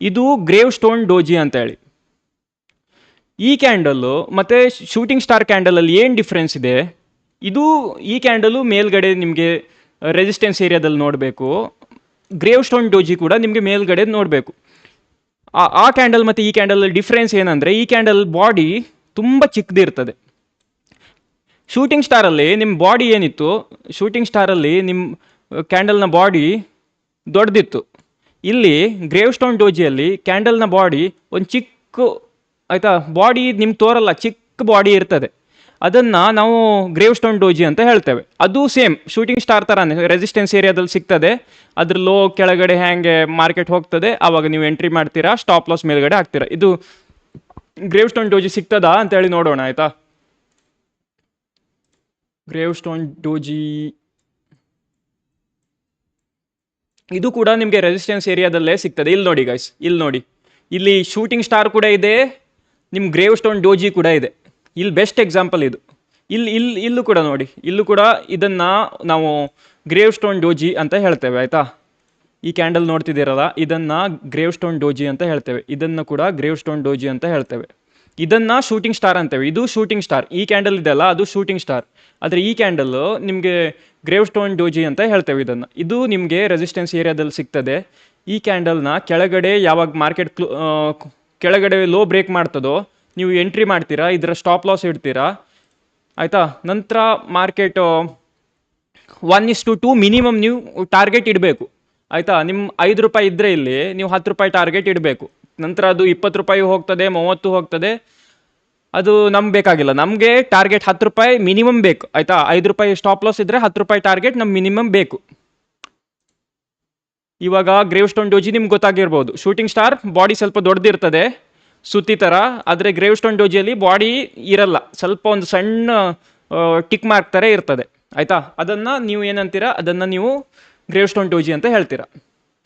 ಇದು grave stone doji ಅಂತ ಹೇಳಿ. ಈ ಕ್ಯಾಂಡಲ್ಲು ಮತ್ತು ಶೂಟಿಂಗ್ ಸ್ಟಾರ್ ಕ್ಯಾಂಡಲಲ್ಲಿ ಏನು ಡಿಫ್ರೆನ್ಸ್ ಇದೆ, ಈ ಕ್ಯಾಂಡಲು ಮೇಲ್ಗಡೆ ನಿಮಗೆ ರೆಸಿಸ್ಟೆನ್ಸ್ ಏರಿಯಾದಲ್ಲಿ ನೋಡಬೇಕು, ಗ್ರೇವ್ ಸ್ಟೋನ್ ಡೋಜಿ ಕೂಡ ನಿಮಗೆ ಮೇಲ್ಗಡೆ ನೋಡಬೇಕು. ಆ ಕ್ಯಾಂಡಲ್ ಮತ್ತು ಈ ಕ್ಯಾಂಡಲ್ ಡಿಫ್ರೆನ್ಸ್ ಏನಂದರೆ, ಈ ಕ್ಯಾಂಡಲ್ ಬಾಡಿ ತುಂಬ ಚಿಕ್ಕದಿರ್ತದೆ. ಶೂಟಿಂಗ್ ಸ್ಟಾರಲ್ಲಿ ನಿಮ್ಮ ಬಾಡಿ ಏನಿತ್ತು, ಶೂಟಿಂಗ್ ಸ್ಟಾರಲ್ಲಿ ನಿಮ್ಮ ಕ್ಯಾಂಡಲ್ನ ಬಾಡಿ ದೊಡ್ಡದಿತ್ತು. ಇಲ್ಲಿ ಗ್ರೇವ್ ಸ್ಟೋನ್ ಡೋಜಿಯಲ್ಲಿ ಕ್ಯಾಂಡಲ್ನ ಬಾಡಿ ಒಂದು ಚಿಕ್ಕ, ಆಯಿತಾ, ಬಾಡಿ ನಿಮ್ಗೆ ತೋರಲ್ಲ, ಚಿಕ್ಕ ಬಾಡಿ ಇರ್ತದೆ. ಅದನ್ನು ನಾವು ಗ್ರೇವ್ ಸ್ಟೋನ್ ಡೋಜಿ ಅಂತ ಹೇಳ್ತೇವೆ. ಅದು ಸೇಮ್ ಶೂಟಿಂಗ್ ಸ್ಟಾರ್ ಥರನೇ ರೆಸಿಸ್ಟೆನ್ಸ್ ಏರಿಯಾದಲ್ಲಿ ಸಿಗ್ತದೆ. ಅದ್ರ ಲೋ ಕೆಳಗಡೆ ಹ್ಯಾಂಗೆ ಮಾರ್ಕೆಟ್ ಹೋಗ್ತದೆ, ಆವಾಗ ನೀವು ಎಂಟ್ರಿ ಮಾಡ್ತೀರಾ, ಸ್ಟಾಪ್ ಲಾಸ್ ಮೇಲ್ಗಡೆ ಹಾಕ್ತೀರಾ. ಇದು ಗ್ರೇವ್ ಸ್ಟೋನ್ ಡೋಜಿ ಸಿಗ್ತದಾ ಅಂತೇಳಿ ನೋಡೋಣ, ಆಯಿತಾ. ಗ್ರೇವ್ ಸ್ಟೋನ್ ಡೋಜಿ ಇದು ಕೂಡ ನಿಮಗೆ ರೆಸಿಸ್ಟೆನ್ಸ್ ಏರಿಯಾದಲ್ಲೇ ಸಿಗ್ತದೆ. ಇಲ್ಲಿ ನೋಡಿ ಗೈಸ್, ಇಲ್ಲಿ ನೋಡಿ, ಇಲ್ಲಿ ಶೂಟಿಂಗ್ ಸ್ಟಾರ್ ಕೂಡ ಇದೆ, ನಿಮ್ಮ ಗ್ರೇವ್ ಸ್ಟೋನ್ ಡೋಜಿ ಕೂಡ ಇದೆ. ಇಲ್ಲಿ ಬೆಸ್ಟ್ ಎಕ್ಸಾಂಪಲ್ ಇದು. ಇಲ್ಲೂ ಕೂಡ ನೋಡಿ, ಇಲ್ಲೂ ಕೂಡ ಇದನ್ನು ನಾವು ಗ್ರೇವ್ ಸ್ಟೋನ್ ಡೋಜಿ ಅಂತ ಹೇಳ್ತೇವೆ, ಆಯಿತಾ. ಈ ಕ್ಯಾಂಡಲ್ ನೋಡ್ತಿದ್ದೀರಲ್ಲ, ಇದನ್ನು ಗ್ರೇವ್ ಸ್ಟೋನ್ ಡೋಜಿ ಅಂತ ಹೇಳ್ತೇವೆ. ಇದನ್ನು ಕೂಡ ಗ್ರೇವ್ ಸ್ಟೋನ್ ಡೋಜಿ ಅಂತ ಹೇಳ್ತೇವೆ. ಇದನ್ನು ಶೂಟಿಂಗ್ ಸ್ಟಾರ್ ಅಂತೇವೆ. ಇದು ಶೂಟಿಂಗ್ ಸ್ಟಾರ್. ಈ ಕ್ಯಾಂಡಲ್ ಇದೆಯಲ್ಲ, ಅದು ಶೂಟಿಂಗ್ ಸ್ಟಾರ್. ಆದರೆ ಈ ಕ್ಯಾಂಡಲ್ಲು ನಿಮಗೆ ಗ್ರೇವ್ ಸ್ಟೋನ್ ಡೋಜಿ ಅಂತ ಹೇಳ್ತೇವೆ. ಇದು ನಿಮಗೆ ರೆಸಿಸ್ಟೆನ್ಸ್ ಏರಿಯಾದಲ್ಲಿ ಸಿಗ್ತದೆ. ಈ ಕ್ಯಾಂಡಲ್ನ ಕೆಳಗಡೆ ಯಾವಾಗ ಮಾರ್ಕೆಟ್ ಕೆಳಗಡೆ ಲೋ ಬ್ರೇಕ್ ಮಾಡ್ತದೋ ನೀವು ಎಂಟ್ರಿ ಮಾಡ್ತೀರಾ, ಇದರ ಸ್ಟಾಪ್ ಲಾಸ್ ಇಡ್ತೀರಾ, ಆಯಿತಾ. ನಂತರ ಮಾರ್ಕೆಟ್ 1:2 ಮಿನಿಮಮ್ ನೀವು ಟಾರ್ಗೆಟ್ ಇಡಬೇಕು, ಆಯಿತಾ. ನಿಮ್ಮ 5 ರೂಪಾಯಿ ಇದ್ದರೆ ಇಲ್ಲಿ ನೀವು 10 ರೂಪಾಯಿ ಟಾರ್ಗೆಟ್ ಇಡಬೇಕು. ನಂತರ ಅದು 20 ರೂಪಾಯಿ ಹೋಗ್ತದೆ, 30 ಹೋಗ್ತದೆ, ಅದು ನಮ್ಗೆ ಬೇಕಾಗಿಲ್ಲ. ನಮಗೆ ಟಾರ್ಗೆಟ್ 10 ರೂಪಾಯಿ ಮಿನಿಮಮ್ ಬೇಕು, ಆಯಿತಾ. 5 ರೂಪಾಯಿ ಸ್ಟಾಪ್ ಲಾಸ್ ಇದ್ದರೆ 10 ರೂಪಾಯಿ ಟಾರ್ಗೆಟ್ ನಮ್ಗೆ ಮಿನಿಮಮ್ ಬೇಕು. ಇವಾಗ ಗ್ರೇವ್ ಸ್ಟೋನ್ ಡೋಜಿ ನಿಮ್ಗೆ ಗೊತ್ತಾಗಿರ್ಬೋದು. ಶೂಟಿಂಗ್ ಸ್ಟಾರ್ ಬಾಡಿ ಸ್ವಲ್ಪ ದೊಡ್ಡದಿರ್ತದೆ, ಸುತ್ತಿ ಥರ. ಆದರೆ ಗ್ರೇವ್ ಸ್ಟೋನ್ ಡೋಜಿಯಲ್ಲಿ ಬಾಡಿ ಇರಲ್ಲ, ಸ್ವಲ್ಪ ಒಂದು ಸಣ್ಣ ಟಿಕ್ ಮಾರ್ಕ್ ಥರ ಇರ್ತದೆ, ಆಯಿತಾ. ಅದನ್ನು ನೀವು ಏನಂತೀರಾ, ಅದನ್ನು ನೀವು ಗ್ರೇವ್ ಸ್ಟೋನ್ ಡೋಜಿ ಅಂತ ಹೇಳ್ತೀರಾ.